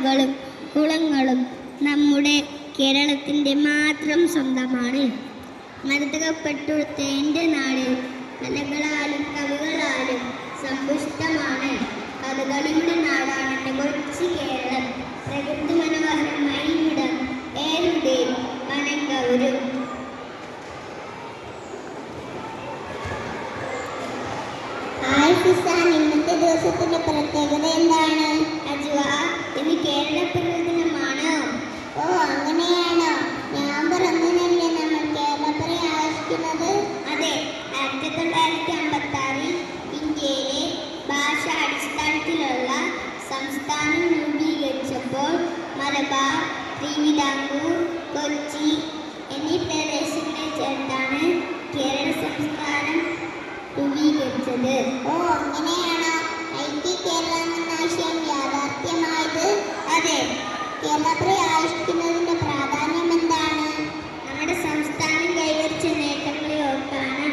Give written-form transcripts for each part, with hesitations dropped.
കാടുകളും കുളങ്ങളും നമ്മുടെ കേരളത്തിൻ്റെ മാത്രം സ്വന്തമാണ്. മരതകപ്പെട്ടുടുത്ത എൻ്റെ നാട് കലകളാലും കവികളാലും സമ്പുഷ്ടമാണ്. കഥകളിയുടെ നാടാണ് എൻ്റെ കൊച്ചു കേരളം. പ്രകൃതി മനോഹരമായ ഇവിടം ഏറുടെയും മനം കവരും. ഇന്നത്തെ ദിവസത്തിന്റെ പ്രത്യേകത എന്താണ്? അജുവ, ഇന്ന് കേരളപ്പിറവി ദിനമാണ്. ഓ, അങ്ങനെയാണോ? നവംബർ 1-നല്ലേ നമ്മൾ കേരളപ്പിറവി ആഘോഷിക്കുന്നത്? അതെ, 1956 ഇന്ത്യയിലെ ഭാഷ അടിസ്ഥാനത്തിലുള്ള സംസ്ഥാനം രൂപീകരിച്ചപ്പോൾ മലബാർ, തിരുവിതാംകൂർ, കൊച്ചി എന്നീ പ്രദേശങ്ങളെ ചേർത്താണ് കേരള സംസ്ഥാനം രൂപീകരിച്ചത്. ഓ, അങ്ങനെയാണോ? ഐക്യ കേരളം എന്ന ആശയം യാഥാർത്ഥ്യമായത്? അതെ. കേരളപ്പിറവി ആഘോഷിക്കുന്നതിന്റെ പ്രാധാന്യം എന്താണ്? നമ്മുടെ സംസ്ഥാനം കൈവരിച്ച നേട്ടങ്ങളെ ഓർത്താണ്.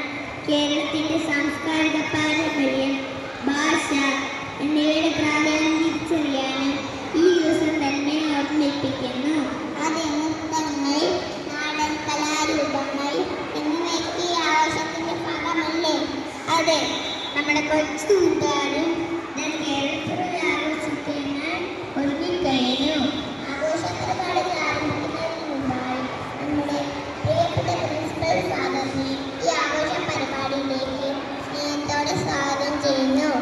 കേരളത്തിന്റെ സാംസ്കാരിക പാരമ്പര്യം, ഭാഷ എന്നിവയുടെ പ്രാധാന്യം തിരിച്ചറിയാനും ഈ ദിവസം തന്നെ ഓർമ്മിപ്പിക്കുന്നു. അതെ, നൃത്തങ്ങൾ, നാടൻ കലാരൂപങ്ങൾ എന്നിവയൊക്കെ ഈ ആഘോഷത്തിന്റെ ഭാഗമല്ലേ? അതെ, നമ്മുടെ കൊച്ചു കൂട്ടുകാരും കേരളപ്പിറവി ആഘോഷിക്കാൻ ഒരുങ്ങിക്കഴിഞ്ഞു. ആഘോഷപരിപാടികൾ ആരംഭിക്കുന്നതിന് മുമ്പായി നമ്മുടെ പ്രിയപ്പെട്ട പ്രിൻസിപ്പൽ ഫാദറിനെ ഈ ആഘോഷ പരിപാടിയിലേക്ക് സ്നേഹത്തോടെ സ്വാഗതം ചെയ്യുന്നു.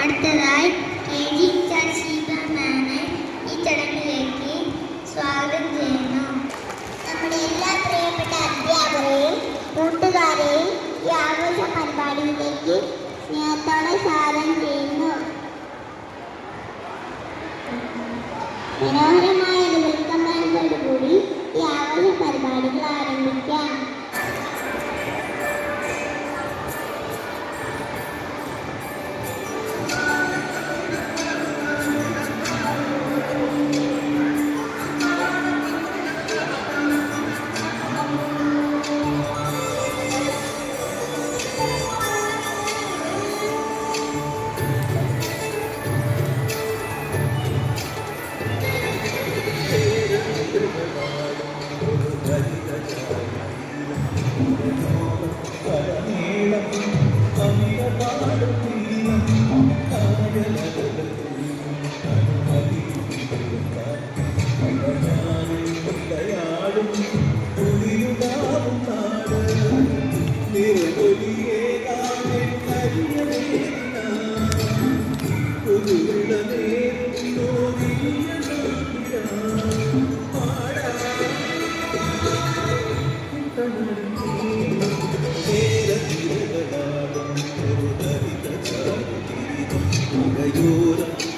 അടുത്തതായി KG ഷീബ മാമെ ഈ ചടങ്ങിലേക്ക് സ്വാഗതം ചെയ്യുന്നു. നമ്മുടെ എല്ലാ പ്രിയപ്പെട്ട അധ്യാപകരെയും കൂട്ടുകാരെയും ഈ ആഘോഷ പരിപാടിയിലേക്ക് സ്നേഹത്തോടെ സ്വാഗതം ചെയ്യുന്നു. മനോഹരമായ വെൽക്കമ്മോടുകൂടി ഈ ആഘോഷ പരിപാടികൾ ആരംഭിക്കാം.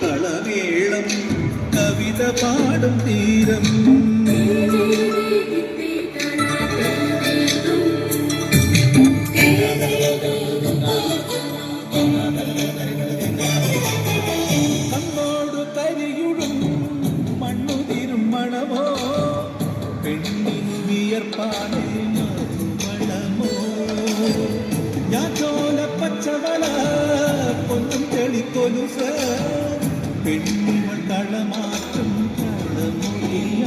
കളമേളം കവിത പാടും തീരം കണ്ണോടു കരിയുടും മണ്ണുതിരും മണമോ പെണ്ണിനു വിയർപ്പാനേ മണമോ ഞാൻ ചോല പച്ചവള പൊന്നും തെളിക്കൊലുസ പെണ്ണുകൾ കളമാറ്റും കളമൊഴിയ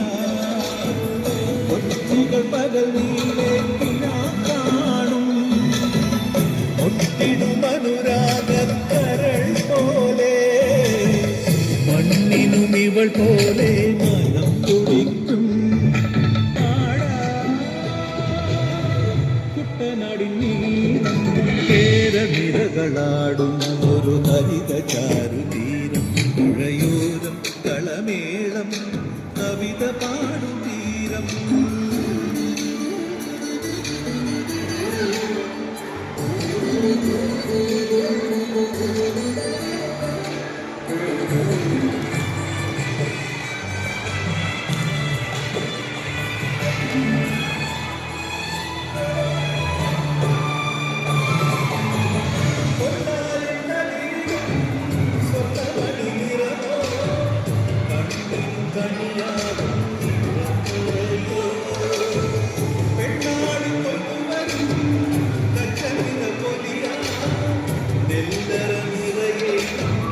ഒത്തുകൾ പകൽ നീലേക്കിനാ കാണും ഒട്ടിടും അനുരാഗക്കരൾ പോലെ മണ്ണിനും ഇവൾ പോലെ മനം തുടിക്കും കുട്ടനാടിൻ നീളം കേരനിരകളാടും ഒരു ഹരിത ചാരുതീരം പുഴയോരം കളമേളം കവിത പാടും തീരം സ്വന്തമണി നിറമോ കണിയാകും ഇടത്തുറയോ പെണ്ണാടി കൊണ്ടുവരും കച്ചനിറ പൊലിയാ നെല്ലറ നിറയെ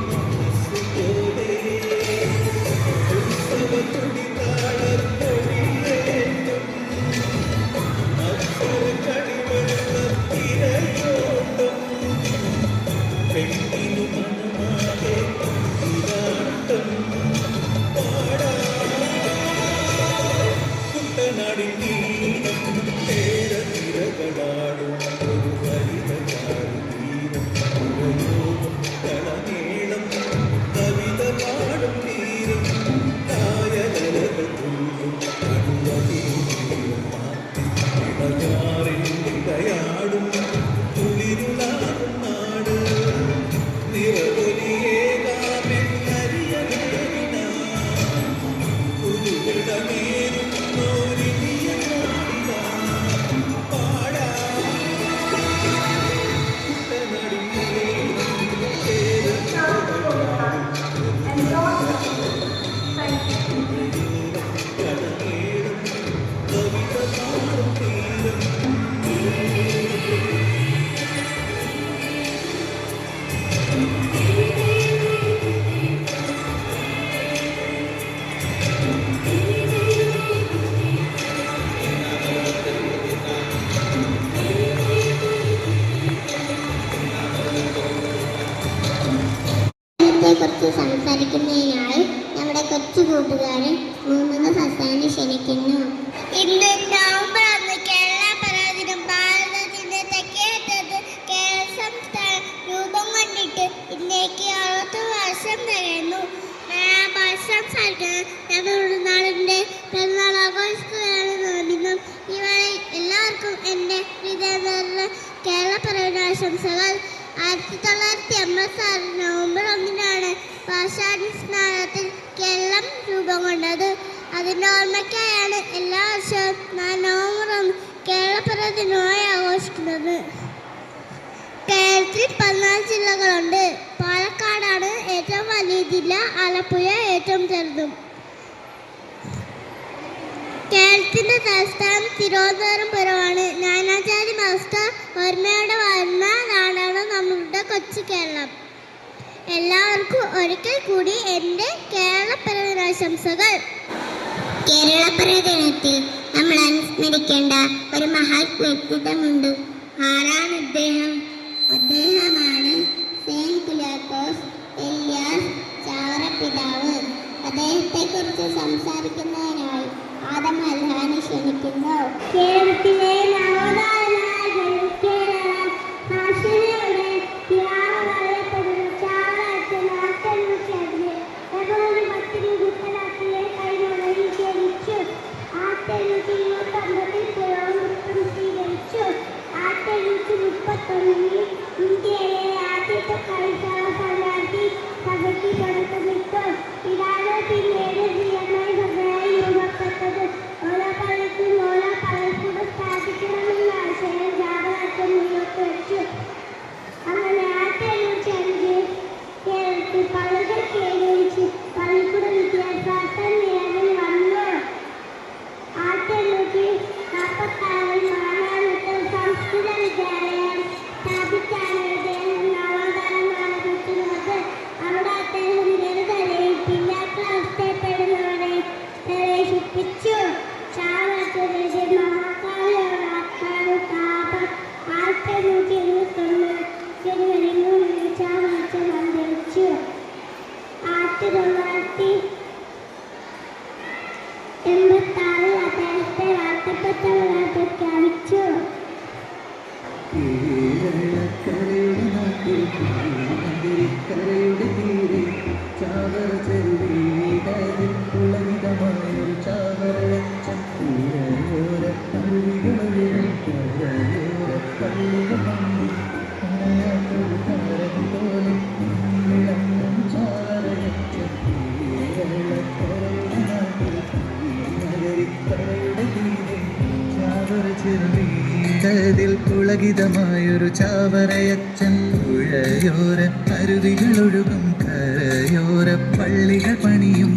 മനസ്സുപോലെ ഉത്സവത്തൊടി താളത്തൊടിയേറ്റും അക്ഷരക്കടിവെള്ളത്തിരയോട്ടം പെണ്ണിനു മനമാകെ ഇതാട്ടം പാടാ കുട്ടനാടിൻ നീളം തേരനിരകളാടും ഒരു ഹരിതകാടും തീരം പുഴയോളം കളനീളം കവിത പാടും തീരം കായലകൾ തുള്ളും കടുവതീരം ഇടയാറിൽ ഇടയാടും കുളിരുളാകും നാട് നിറവൊലിയേകാമെന്നറിയലേറിന പുതുവിടമേറുന്നോരിനിയ നാടിന പാടാ കുട്ടനാടിൻ നീളം തേരനിരകളാടും കടനീളം കവിത പാടും തീരം കുറിച്ച് സംസാരിക്കുന്നതിനായി നമ്മുടെ കൊച്ചു കൂട്ടുകാരൻ മുഹമ്മദ് ഹസാനെ ക്ഷണിക്കുന്നു. ഇന്ന് നവംബർ 1 കേരള പരാതിനും ഭാരതത്തിന്റെ തെക്കേയറ്റത്ത് കേരള സംസ്ഥാനം രൂപം കൊണ്ടിട്ട് ഇന്ത്യക്ക് 60 വർഷം തികയുന്നു. ഭാഷ സംസാരിക്കുന്നത് ഞങ്ങളുടെ നാടിന്റെ പെരുന്നാൾ ആഘോഷിക്കുകയാണ്. ഇവരെ എല്ലാവർക്കും എൻ്റെ ഹൃദയനിറഞ്ഞ കേരള പരാതി ആശംസകൾ. 1956 നവംബർ 1 ഭാഷാടിസ്ഥാനത്തിൽ കേരളം രൂപം കൊണ്ടത്. അതിൻ്റെ ഓർമ്മയ്ക്കായാണ് എല്ലാ വർഷവും നവംബർ 1 കേരള പരാതിനായി ആഘോഷിക്കുന്നത്. കേരളത്തിൽ 14 ജില്ലകളുണ്ട്. പാലക്കാടാണ് ഏറ്റവും വലിയ ജില്ല, ആലപ്പുഴ ഏറ്റവും ചെറുതും. കേരളത്തിന്റെ തലസ്ഥാനം തിരുവനന്തപുരമാണ്. നാനാജാതി മത ഒരുമയോടെ വളർന്ന നാടാണ് നമ്മളുടെ കൊച്ചു കേരളം. എല്ലാവർക്കും ഒരിക്കൽ കൂടി എൻ്റെ കേരളപ്പിറവി ആശംസകൾ. കേരളപ്പിറവി ദിനത്തിൽ നമ്മൾ അനുസ്മരിക്കേണ്ട ഒരു മഹത് വ്യക്തിത്വമുണ്ട്. ആരാണ് അദ്ദേഹം? അദ്ദേഹമാണ് സെയിന്റ് കുര്യാക്കോസ് എലിയാസ് ചാവറ പിതാവ്. അദ്ദേഹത്തെക്കുറിച്ച് സംസാരിക്കുന്നതിനായി ആദം അൽഹാനെ ക്ഷണിക്കുന്നു. കേരളത്തിലെ നവോത്ഥാന കേരളം ഭാഷയുടെ പിതാവ് അറിയപ്പെടുന്ന ചാവറയച്ചൻ 1810 ഫെബ്രുവരി 10 ഗുജറാത്തിലെ കൈമളയിൽ ജനിച്ചു. 1829 പുരോഗമനം സ്വീകരിച്ചു. 1831 ഇന്ത്യയിലെ ആദ്യത്തെ കൈത്തറ സ്ഥാനാർത്ഥി സഭയ്ക്ക് തുടക്കമിട്ടു. ഇതാണ് പിന്നീട് GMI സഭയായി രൂപപ്പെട്ടത്. ഓരോ പള്ളിക്കും ഓരോ പള്ളിക്കൂടം സ്ഥാപിക്കണമെന്ന ആശയം ചാവറയച്ചൻ മുന്നോട്ട് വെച്ചു. അങ്ങനെ 1805 കേരളത്തിൽ പള്ളികൾ കേന്ദ്രീകരിച്ച് പള്ളിക്കൂട വിദ്യാഭ്യാസം നിലവിൽ വന്നു. 1846 മാനാനത്ത് സംസ്കൃത വിദ്യാലയം സ്ഥാപിച്ചാണ് അദ്ദേഹം നവോത്ഥാനം ആരംഭിക്കുന്നത്. അവിടെ അദ്ദേഹം ദരിദ്രരെയും പിന്നാക്ക അവസ്ഥയിൽപ്പെടുന്നവരെ പ്രവേശിപ്പിച്ചു. ചാവറയച്ചന്റെ മഹാകാവ്യമാക്കാനും താപം 1821 ജനുവരി 3 ചാവറയച്ചൻ അന്തരിച്ചു. 1986 അദ്ദേഹത്തെ വാഴ്ത്തപ്പെട്ടവരായി പ്രഖ്യാപിച്ചു. കേരളക്കരയുടെ നാട്ടിൽ മന്ദിരിക്കരയുടെ തീരെ ചാവറ ചെറുതീടതിൽ പുളകിതമായൊരു ചാവറയച്ചൻ പുഴയോര അരുവികളിലും പുഴയോര പള്ളികൾ മണ്ണി അണയാത്തൊരു താരം പോലെ വിളങ്ങും ചാവറയച്ചൻ. കേരളക്കരയുടെ നാട്ടിൽ നഗരിക്കരയുടെ തീരെ ചാവറ ചെറുതീടതിൽ പുളകിതമായൊരു ചാവറയച്ചൻ പുഴയോര അരുവികളൊഴുകും കരയോര പള്ളികൾ പണിയും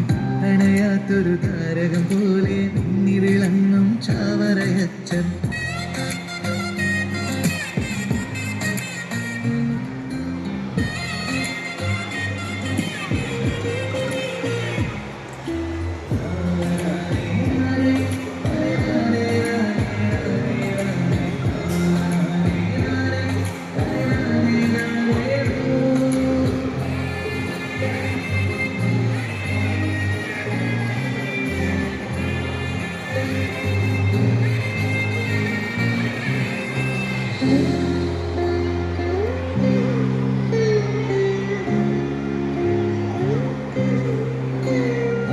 അണയാത്ത വെയിലത്തൊരു താരകം പോലെ മിന്നിവിളങ്ങും ചാവറയച്ചൻ.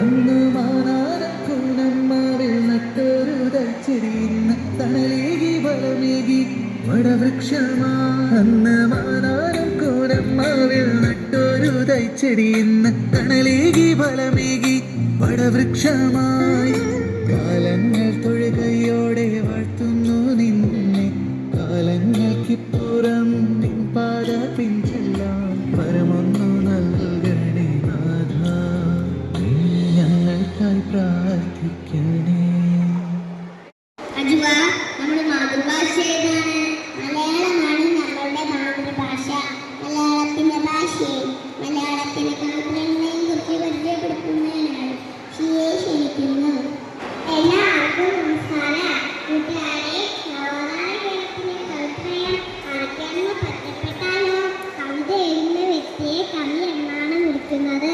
അന്ന് മാനാരക്കൂനമ്മാവിൽ നട്ടൊരു തൈച്ചെടിയിന്ന് തണലേകി ബലമേകി വടവൃക്ഷമാ. അന്ന് മാനാരക്കൂനമ്മാവിൽ നട്ടൊരു തൈച്ചെടിയിന്ന് തണലേകി ബലമേകി വടവൃക്ഷമായി. കാലങ്ങൾ തൊഴുകയോടെ വാഴ്ത്തുന്നു നിന്നെ, കാലങ്ങൾക്കിപ്പുറം നിൻ പാത പിൻചെല്ലാം. പരമൊന്നു നൽകണേ നാഥ, നീ ഞങ്ങൾക്കായി പ്രാർത്ഥിക്കണേ. അജുവ, നമ്മുടെ മാതൃഭാഷ ഏതാണ്? മലയാളമാണ് ഞങ്ങളുടെ മാതൃഭാഷ. മലയാളത്തിന്റെ ഭാഷയെ മലയാളത്തിലെ കവിതകളെയും കുറിച്ച് പരിചയപ്പെടുത്തുന്നതിനാണ് ഷിയെ ക്ഷണിക്കുന്നു. എല്ലാവർക്കും നമസ്കാരം. കൂട്ടുകാരെ, നവോത്ഥാന കേരളത്തിലെ കവിത്രയം അടയ്ക്കാമെന്ന് പറ്റപ്പെട്ടാലോ? കവിത എഴുതുന്ന വ്യക്തിയെ കവി എന്നാണ് വിളിക്കുന്നത്.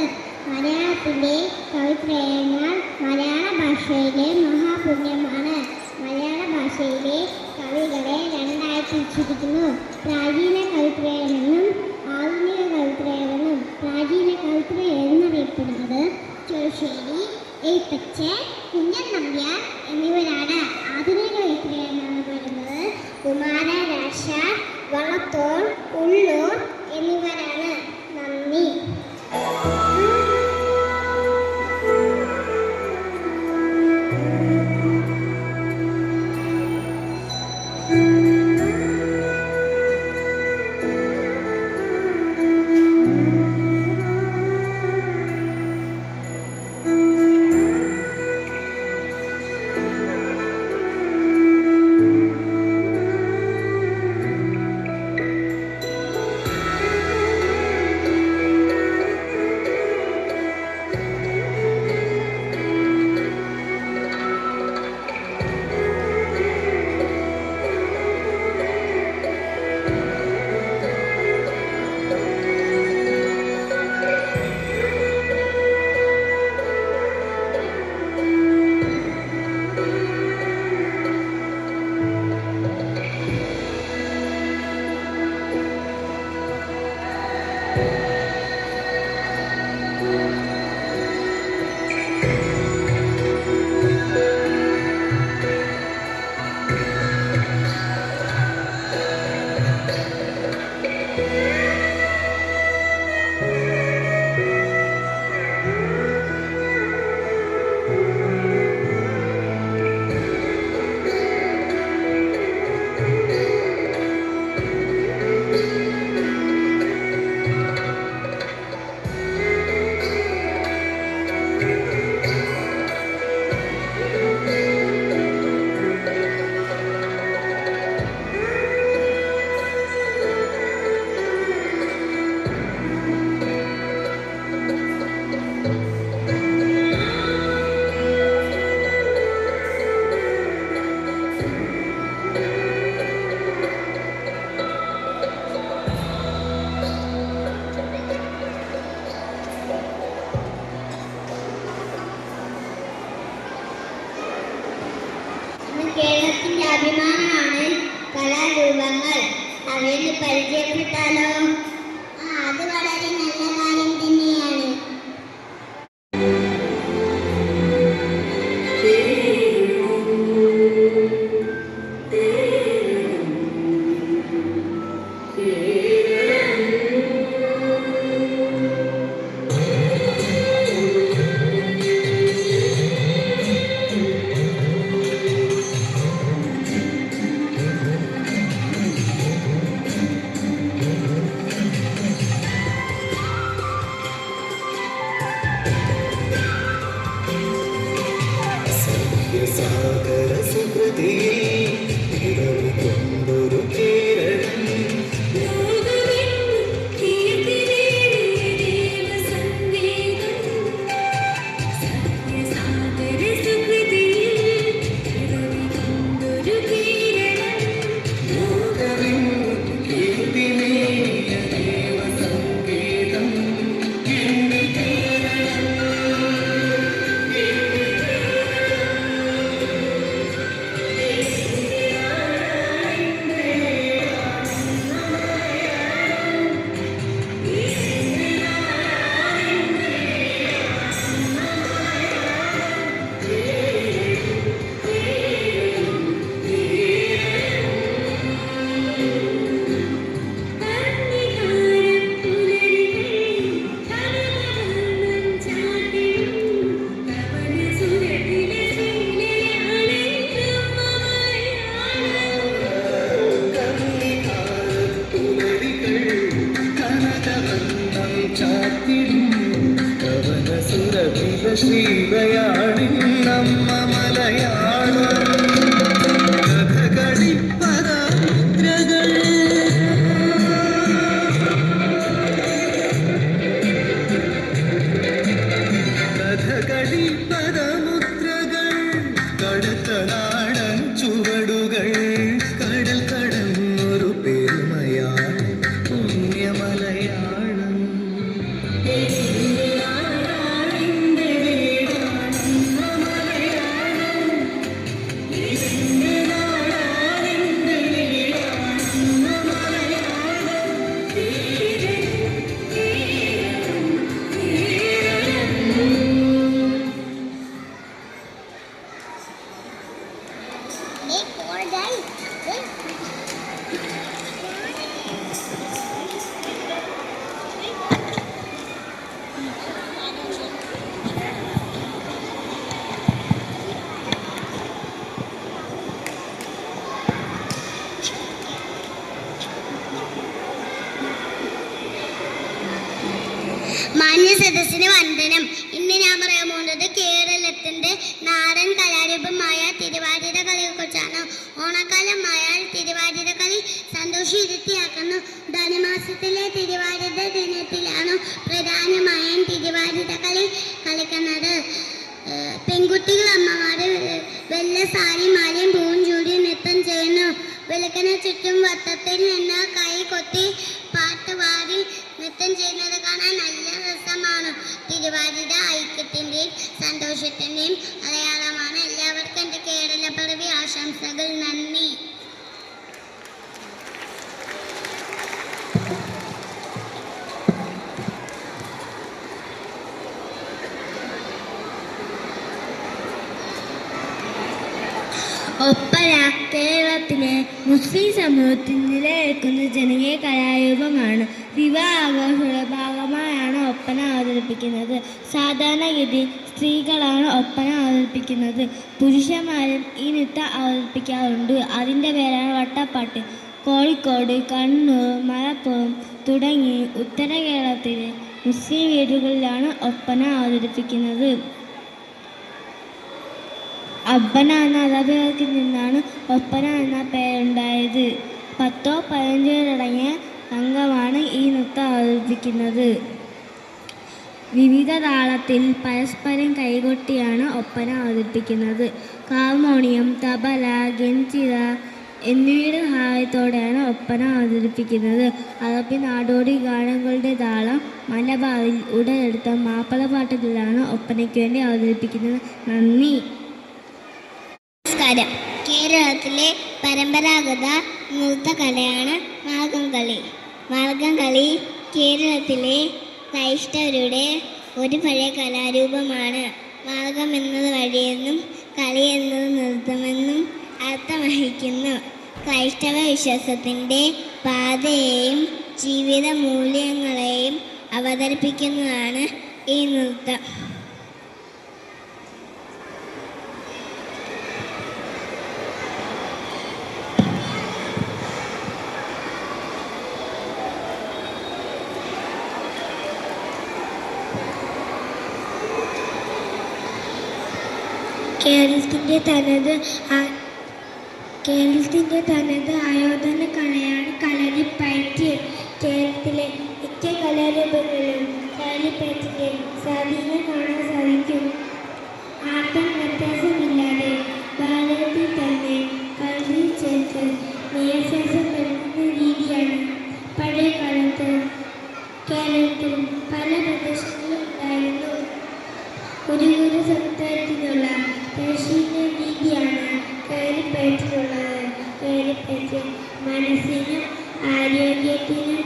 മലയാളത്തിന്റെ കവിത്രയങ്ങൾ മലയാള ഭാഷയിലെ മഹാപുണ്യമാണ്. മലയാള ഭാഷയിലെ കവികളെ രണ്ടായി തിരിച്ചിരിക്കുന്നു: പ്രാചീന കവിത്രയമെന്നും ആധുനിക കവിത്രയമെന്നും. പ്രാചീന കവിത്രയം എന്നറിയപ്പെടുന്നത് ചെറുശ്ശേരി, എഴുത്തച്ഛൻ, കുഞ്ഞൻ നമ്പ്യാർ എന്നിവരാണ്. ആധുനിക കവിത്രയം എന്നറിയപ്പെടുന്നത് കുമാരനാശ, വള്ളത്തോൾ, ഉള്ളൂർ എന്നിവരാണ്. നന്ദി. കേരളത്തിന്റെ അഭിമാനമാണ് കലാരൂപങ്ങൾ. അവയെ പരിചയപ്പെട്ടാലോ? അത് വളരെ നല്ല കാര്യം തന്നെയാണ്. സാഗര സുഹൃതിയിൽ പിറവി കൊണ്ടൊരു കേരളം ശ്രീവയാണിന്നമ്മ മലയാളം കഥകളി പദമുദ്രകൾ കഥകളി പദമുദ്രകൾ കടുത്ത നാടൻ ചുവടുകൾ കടൽ കടന്നൊരു പെരുമയാണ് പുണ്യമലയാളം മാന്യ സദസ്സിന് വന്ദനം. ഇന്ന് ഞാൻ പറയാൻ പോകുന്നത് കേരളത്തിന്റെ നാടൻ കലാരൂപമായ തിരുവാതിര കളിയെക്കുറിച്ചാണ്. ഓണക്കാലമായാൽ തിരുവാതിര കളി സന്തോഷവൃത്തിയാക്കുന്നു. ധനുമാസത്തിലെ തിരുവാതിര ദിനത്തിലാണ് പ്രധാനമായും തിരുവാതിര കളി കളിക്കുന്നത്. പെൺകുട്ടികൾ അമ്മമാര് വെള്ള സാരി മാലയും പൂവും ചൂടി നൃത്തം ചെയ്യുന്നു. വിളക്കിന് ചുറ്റും വട്ടത്തിൽ നിന്ന് കൈ കൊത്തി പാട്ട് പാടി നൃത്തം ചെയ്യുന്നത് കാണാൻ നല്ല രസമാണ്. തിരുവാതിര ഐക്യത്തിൻ്റെയും സന്തോഷത്തിൻ്റെയും അടയാളമാണ്. എല്ലാവർക്കും എൻ്റെ കേരളപ്പിറവി ആശംസകൾ. നന്ദി. ഒപ്പന കേരളത്തിലെ മുസ്ലിം സമൂഹത്തിൽ നിലനിൽക്കുന്ന ജനകീയ കലാരൂപമാണ്. വിവാഹ ആഘോഷങ്ങളുടെ ഭാഗമായാണ് ഒപ്പന അവതരിപ്പിക്കുന്നത്. സാധാരണഗതി സ്ത്രീകളാണ് ഒപ്പന അവതരിപ്പിക്കുന്നത്. പുരുഷന്മാരും ഈ നൃത്തം അവതരിപ്പിക്കാറുണ്ട്. അതിൻ്റെ പേരാണ് വട്ടപ്പാട്ട്. കോഴിക്കോട്, കണ്ണൂർ, മലപ്പുറം തുടങ്ങി ഉത്തര കേരളത്തിലെ മുസ്ലിം വീടുകളിലാണ് ഒപ്പന അവതരിപ്പിക്കുന്നത്. അബ്ബന എന്ന അറബി വാക്കിൽ നിന്നാണ് ഒപ്പന എന്ന പേരുണ്ടായത്. 10-15 പേരടങ്ങിയ സംഘമാണ് ഈ നൃത്തം അവതരിപ്പിക്കുന്നത്. വിവിധ താളത്തിൽ പരസ്പരം കൈകൊട്ടിയാണ് ഒപ്പന അവതരിപ്പിക്കുന്നത്. ഹാർമോണിയം, തബല, ഗഞ്ചിറ എന്നിവയുടെ സഹായത്തോടെയാണ് ഒപ്പന അവതരിപ്പിക്കുന്നത്. അറബി നാടോടി ഗാനങ്ങളുടെ താളം മലബാറിൽ ഉടലെടുത്ത മാപ്പിളപ്പാട്ടുകളിലാണ് ഒപ്പനയ്ക്ക് വേണ്ടി അവതരിപ്പിക്കുന്നത്. നന്ദി. നമസ്കാരം. കേരളത്തിലെ പരമ്പരാഗത നൃത്തകലയാണ് മാർഗംകളി. മാർഗംകളി കേരളത്തിലെ ക്രൈസ്തവരുടെ ഒരു പഴയ കലാരൂപമാണ്. മാർഗം എന്നത് വഴിയെന്നും കളി എന്നത് നൃത്തമെന്നും അർത്ഥം വഹിക്കുന്നു. ക്രൈസ്തവ വിശ്വാസത്തിൻ്റെ പാതയെയും ജീവിത മൂല്യങ്ങളെയും അവതരിപ്പിക്കുന്നതാണ് ഈ നൃത്തം. കേരളത്തിൻ്റെ തനത് ആയോധന കലയാണ് കളരിപ്പയറ്റ്. കേരളത്തിലെ മിക്ക കലാരൂപങ്ങളിലും കളരിപ്പയറ്റിൻ്റെ സ്വാധീനം കാണാൻ സാധിക്കും. ആർക്കും വ്യത്യാസമില്ലാതെ ഭാരതത്തിൽ തന്നെ കളരി ചേർത്ത് മേൽശ്വാസം നൽകുന്ന രീതിയാണ് പഴയ കാലത്ത് കേരളത്തിൽ പല പ്രദേശങ്ങളിലും ഉണ്ടായിരുന്നു. ഒരു സംസ്ഥാനത്തിനുള്ള പരിശീലന രീതിയാണ് കളരിപ്പയറ്റിനുള്ളത്. കളരിപ്പയറ്റ് മനസ്സിനും ആരോഗ്യത്തിനും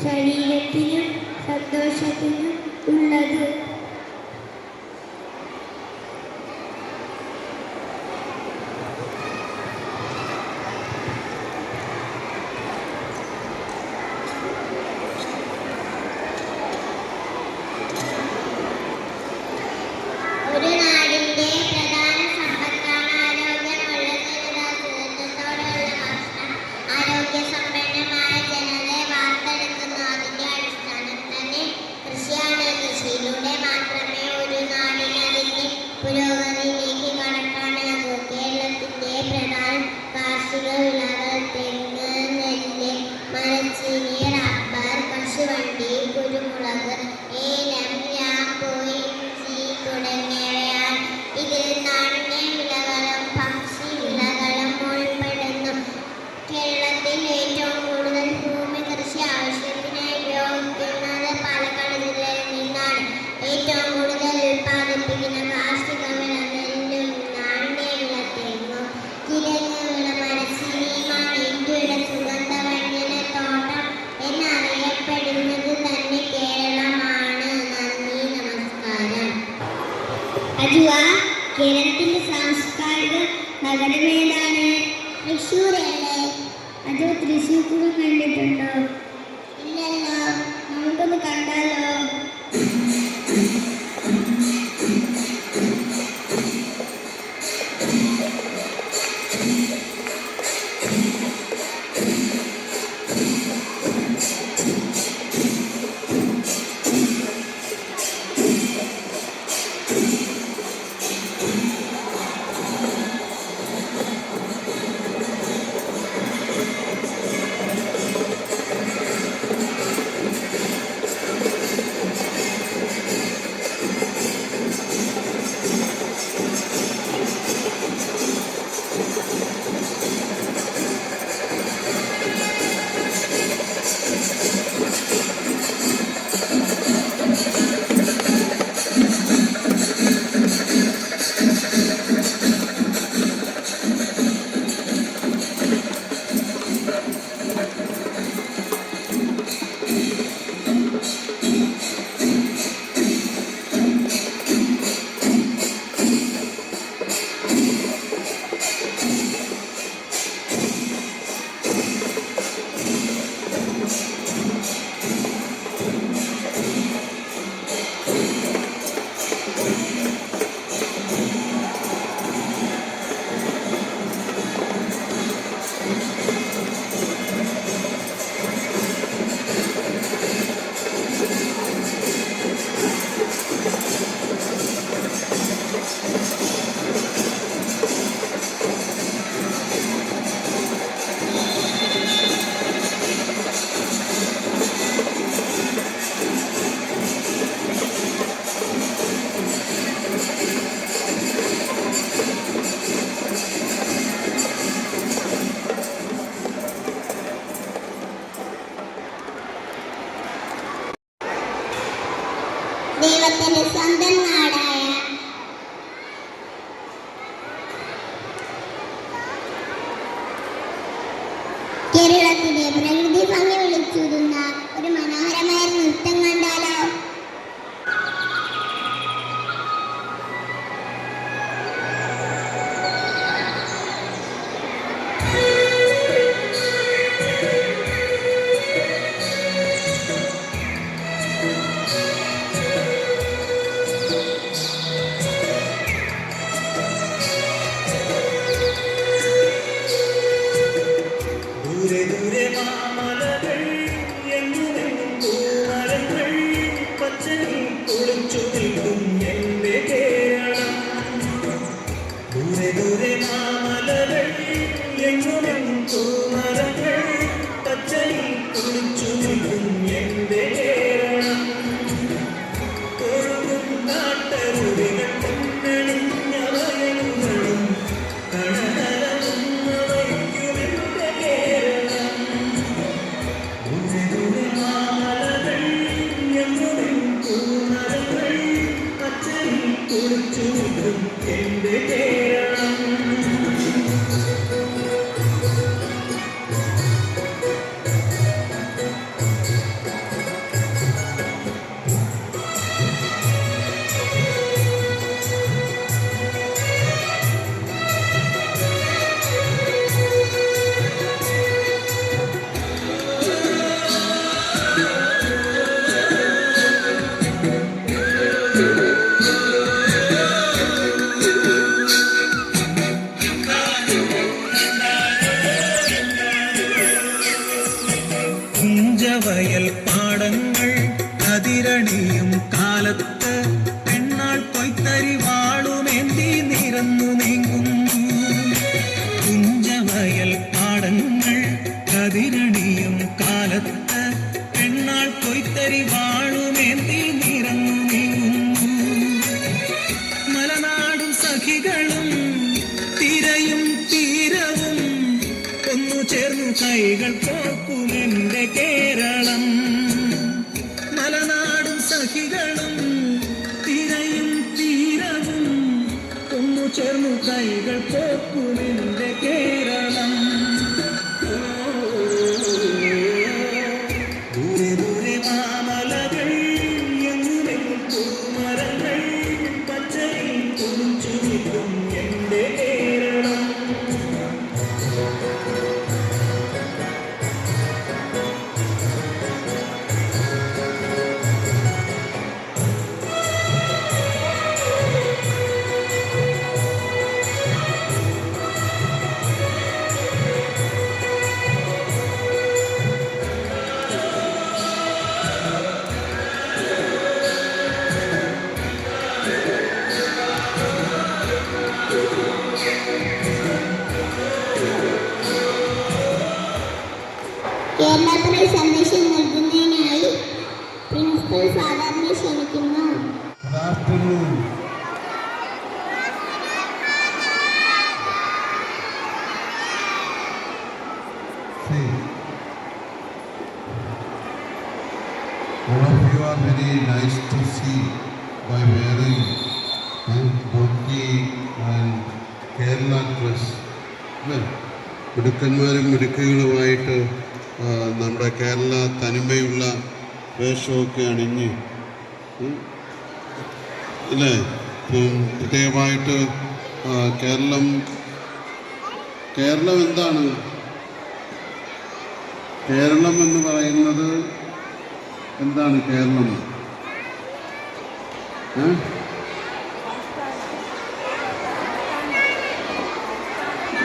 ശരീരത്തിനും സന്തോഷത്തിനും ഉള്ളത്. ഒരു നാടിന്റെ പ്രധാന സമ്പത്താണ് ആരോഗ്യമുള്ള ജനത. സുരക്ഷത്തോടെയുള്ള ഭക്ഷണം ആരോഗ്യസമ്പന്നമായ ജനതയെ വാർത്തെടുക്കുന്നു. അതിന്റെ അടിസ്ഥാനം തന്നെ കൃഷിയാണ്. കൃഷിയിലൂടെ മാത്രമേ ഒരു നാടിന് അതിന്റെ പുരോഗതിയിലേക്ക് കടക്കാനാകൂ. കേരളത്തിന്റെ പ്രധാന കാർഷിക വിളകൾ തെങ്ങ്, നെല്ല്, മരച്ചീനി, റബ്ബർ, കശുവണ്ടി, കുരുമുളക്, ഏലം, ഗ്രാമ്പൂ, ഇഞ്ചി തുടങ്ങിയവയാണ്. ഇതിൽ നാണ്യവിളകളും ഭക്ഷ്യവിളകളും ഉൾപ്പെടുന്നു. കേരളത്തിൽ ഏറ്റവും കൂടുതൽ ഭൂമി കൃഷി ആവശ്യത്തിനായി ഉപയോഗിക്കുന്നത് പാലക്കാട് ജില്ലയിൽ നിന്നാണ്. ഏറ്റവും കൂടുതൽ ഉൽപ്പാദിപ്പിക്കുന്ന കാർഷിക വിള നെല്ലും നാണ്യവിള തെങ്ങും കിഴങ്ങുവിള മരച്ചീനിയുമാണ്. ഇന്ത്യയുടെ സുഗന്ധവ്യഞ്ജന തോട്ടം എന്നറിയപ്പെടുന്നത് തന്നെ കേരളമാണ്. നന്ദി, നമസ്കാരം. അജുവ, കേരളത്തിന്റെ സാംസ്കാരിക നഗരം ഏതാണ്? തൃശ്ശൂരല്ലേ? അജു തൃശ്ശൂർ പൂരം കണ്ടിട്ടുണ്ടോ? ഇല്ലല്ലോ. നമുക്കൊന്ന് കണ്ടാലോ? ദൈവത്തിന്റെ സ്വന്തം നാടായ കേരളത്തിലെ പ്രകൃതി ഭംഗി വിളിച്ചൂതുന്ന ഒരു മനോഹരമായ നൃത്തം കണ്ടാലോ? ദൂരെ ദൂരെ മാമലകൾ എങ്ങുമെങ്ങും മാമലകൾ എങ്ങുമെങ്ങും പൂമരങ്ങൾ പച്ചയിൽ കുളിച്ചു നിൽക്കും എന്റെ കേരളം ഒഴുകും നാട്ടരുവികൾ പൊന്നണിഞ്ഞ വയലുകളും കടലവും വയ്ക്കും എന്റെ കേരളം മാമലകൾ എങ്ങുമെങ്ങും പൂമരങ്ങൾ പച്ചയിൽ കുളിച്ചു നിൽക്കും എന്റെ കേരളം കുഞ്ചവയൽ പാടങ്ങൾ കതിരണിയും കാലത്ത് പെണ്ണാൾ കൊയ്ത്തരി വാളുമേന്തി നിരന്നു നീങ്ങുന്നു കുഞ്ചവയൽ പാടങ്ങൾ കതിരണിയും കാലത്ത് പെണ്ണാൾ കൊയ്ത്തരി വാളുമേന്തി നിരന്നു നീങ്ങുന്നു മലനാടും സഖികളും തിരയും തീരവും ഒന്നു ചേർന്നു കൈകൾ കോർക്കുമെന്റെ കേരളം മലനാടും സഖികളും തിരയും തീരവും ഒന്നു ചേർന്നു കൈകൾ കോർക്കുമെന്റെ കേരളം ദൂരെ ദൂരെ മാമലകൾ എങ്ങുമെങ്ങും പൂമരങ്ങൾ പച്ചയിൽ കുളിച്ചു നിൽക്കും എന്റെ കേരളം കേരളത്തിലെ സന്ദേശം നൽകുന്നതിനായി പ്രിൻസിപ്പൽ സാധാരണ ക്ഷണിക്കുന്നു. Good afternoon. See, all of you are very nice to see by wearing dhoti and Kerala dress. മിടുക്കന്മാരും മിടുക്കുകളുമായിട്ട് നമ്മുടെ കേരള തനിമയുള്ള വേഷമൊക്കെ അണിഞ്ഞ് അല്ലേ പ്രത്യേകമായിട്ട് കേരളം എന്താണ് കേരളം എന്ന് പറയുന്നത് എന്താണ് കേരളം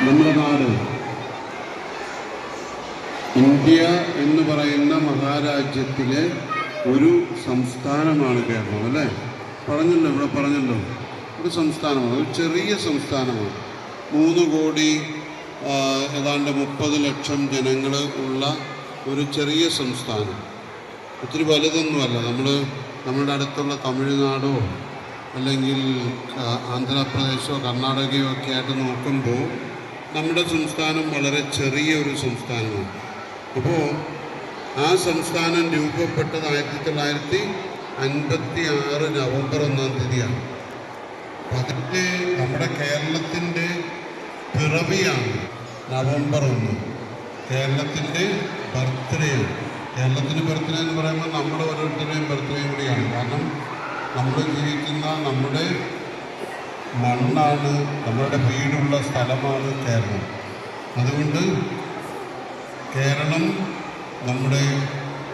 നമ്മുടെ നാട് ഇന്ത്യ എന്ന് പറയുന്ന മഹാരാജ്യത്തിലെ ഒരു സംസ്ഥാനമാണ് കേരളം അല്ലേ ഇവിടെ പറഞ്ഞല്ലോ ഒരു സംസ്ഥാനമാണ് ഒരു ചെറിയ സംസ്ഥാനമാണ് 3 കോടി ഏതാണ്ട് 30 ലക്ഷം ജനങ്ങൾ ഉള്ള ഒരു ചെറിയ സംസ്ഥാനം ഒത്തിരി വലുതൊന്നുമല്ല നമ്മുടെ അടുത്തുള്ള തമിഴ്നാടോ അല്ലെങ്കിൽ ആന്ധ്രാപ്രദേശോ കർണാടകയോ ഒക്കെ ആയിട്ട് നോക്കുമ്പോൾ നമ്മുടെ സംസ്ഥാനം വളരെ ചെറിയ ഒരു സംസ്ഥാനമാണ് അപ്പോൾ ആ സംസ്ഥാനം രൂപപ്പെട്ടത് 1956 നവംബർ 1-ാം തീയതിയാണ്. അതിൻ്റെ നമ്മുടെ കേരളത്തിൻ്റെ പിറവിയാണ് നവംബർ 1. കേരളത്തിൻ്റെ ബർത്ത്ഡേ കേരളത്തിൻ്റെ ബർത്ത്ഡേ എന്ന് പറയുമ്പോൾ നമ്മുടെ ഓരോരുത്തരുടെയും ബർത്ത്ഡേ കൂടിയാണ്. കാരണം നമ്മൾ ജീവിക്കുന്ന നമ്മുടെ മണ്ണാണ് നമ്മളുടെ വീടുള്ള സ്ഥലമാണ് കേരളം. അതുകൊണ്ട് കേരളം നമ്മുടെ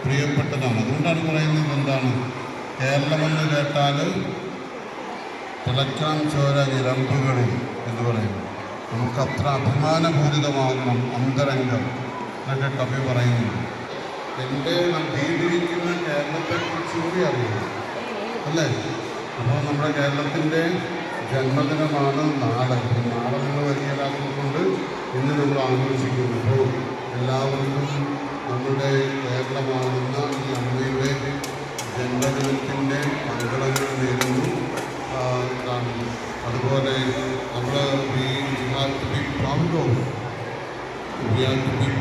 പ്രിയപ്പെട്ടതാണ്. അതുകൊണ്ടാണ് പറയുന്നത് എന്താണ് കേരളമെന്ന് കേട്ടാൽ തിളക്കാൻ ചോര ഞരമ്പുകളിൽ എന്ന് പറയുന്നു. നമുക്കത്ര അഭിമാനപൂരിതമാകണം അന്തരംഗം എന്നൊക്കെ കവി പറയുന്നു. എൻ്റെ വീടിരിക്കുന്ന കേരളത്തെക്കുറിച്ച് കൂടി അറിയുന്നു അല്ലേ. അപ്പോൾ നമ്മുടെ കേരളത്തിൻ്റെ ജന്മദിനമാണ് നാളെ. നാളെ നിങ്ങൾ വലിയ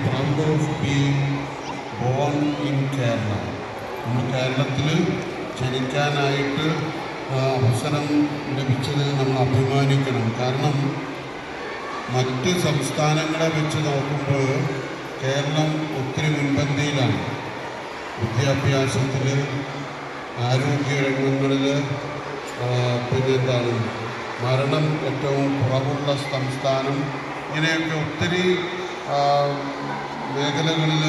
proud of being born in Kerala. നമ്മൾ കേരളത്തിൽ ജനിക്കാനായിട്ട് അവസരം ലഭിച്ചതിൽ നമ്മൾ അഭിമാനിക്കണം. കാരണം മറ്റ് സംസ്ഥാനങ്ങളെ വെച്ച് നോക്കുമ്പോൾ കേരളം ഒത്തിരി മുൻപന്തിയിലാണ്. വിദ്യാഭ്യാസത്തിൽ, ആരോഗ്യരംഗങ്ങളിൽ, പിന്നെന്താണ് മരണം ഏറ്റവും കുറവുള്ള സംസ്ഥാനം, ഇങ്ങനെയൊക്കെ ഒത്തിരി മേഖലകളിൽ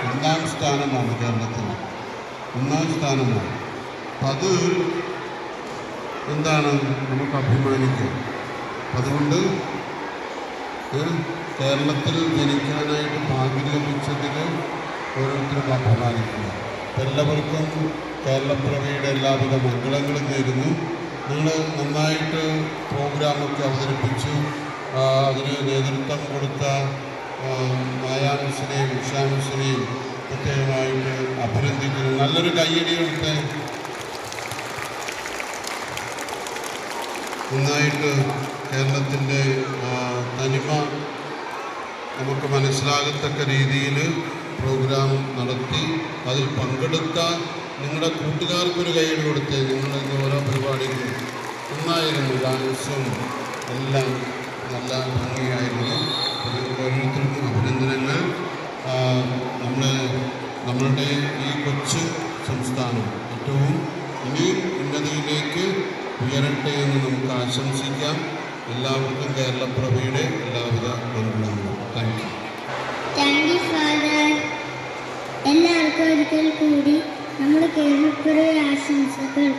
ഒന്നാം സ്ഥാനമാണ് കേരളത്തിന്. ഒന്നാം സ്ഥാനമാണ്. അത് എന്താണ് നമുക്ക് അഭിമാനിക്കാം. അതുകൊണ്ട് കേരളത്തിൽ ജനിക്കാനായിട്ട് ഭാഗ്യം ലഭിച്ചതിൽ ഓരോരുത്തരും അഭിമാനിക്കുക. എല്ലാവർക്കും കേരളപ്പിറവിയുടെ എല്ലാവിധ മംഗളങ്ങളും നേരുന്നു. നിങ്ങൾ നന്നായിട്ട് പ്രോഗ്രാമൊക്കെ അവതരിപ്പിച്ചു. അതിന് നേതൃത്വം കൊടുത്ത മായാമിസിനെയും ഉഷാമിസിനെയും പ്രത്യേകമായിട്ട് അഭിനന്ദിക്കുന്നു. നല്ലൊരു കയ്യടി കൊടുത്ത് നന്നായിട്ട് കേരളത്തിൻ്റെ തനിമ നമുക്ക് മനസ്സിലാകത്തക്ക രീതിയിൽ പ്രോഗ്രാം നടത്തി. അതിൽ പങ്കെടുത്ത നിങ്ങളുടെ കൂട്ടുകാർക്കൊരു കയ്യടി കൊടുത്ത്. നിങ്ങളുടെ ഓരോ പരിപാടികളും നന്നായിരുന്നു. ഡാൻസും എല്ലാം നല്ല ഭംഗിയായിരുന്നു. ഓരോരുത്തർക്കും അഭിനന്ദനങ്ങൾ. നമ്മളുടെ ഈ കൊച്ചു സംസ്ഥാനം ഏറ്റവും ഇനിയും ഉന്നതിയിലേക്ക് ഉയരട്ടെ എന്ന് നമുക്ക് ആശംസിക്കാം. എല്ലാവർക്കും കേരളപ്പിറവിയുടെ എല്ലാവിധ മംഗളങ്ങളും. Thank you. Thank you father. എല്ലാവർക്കും ഒരിക്കൽ കൂടി നമ്മുടെ കേരളപ്പിറവി ആശംസകൾ.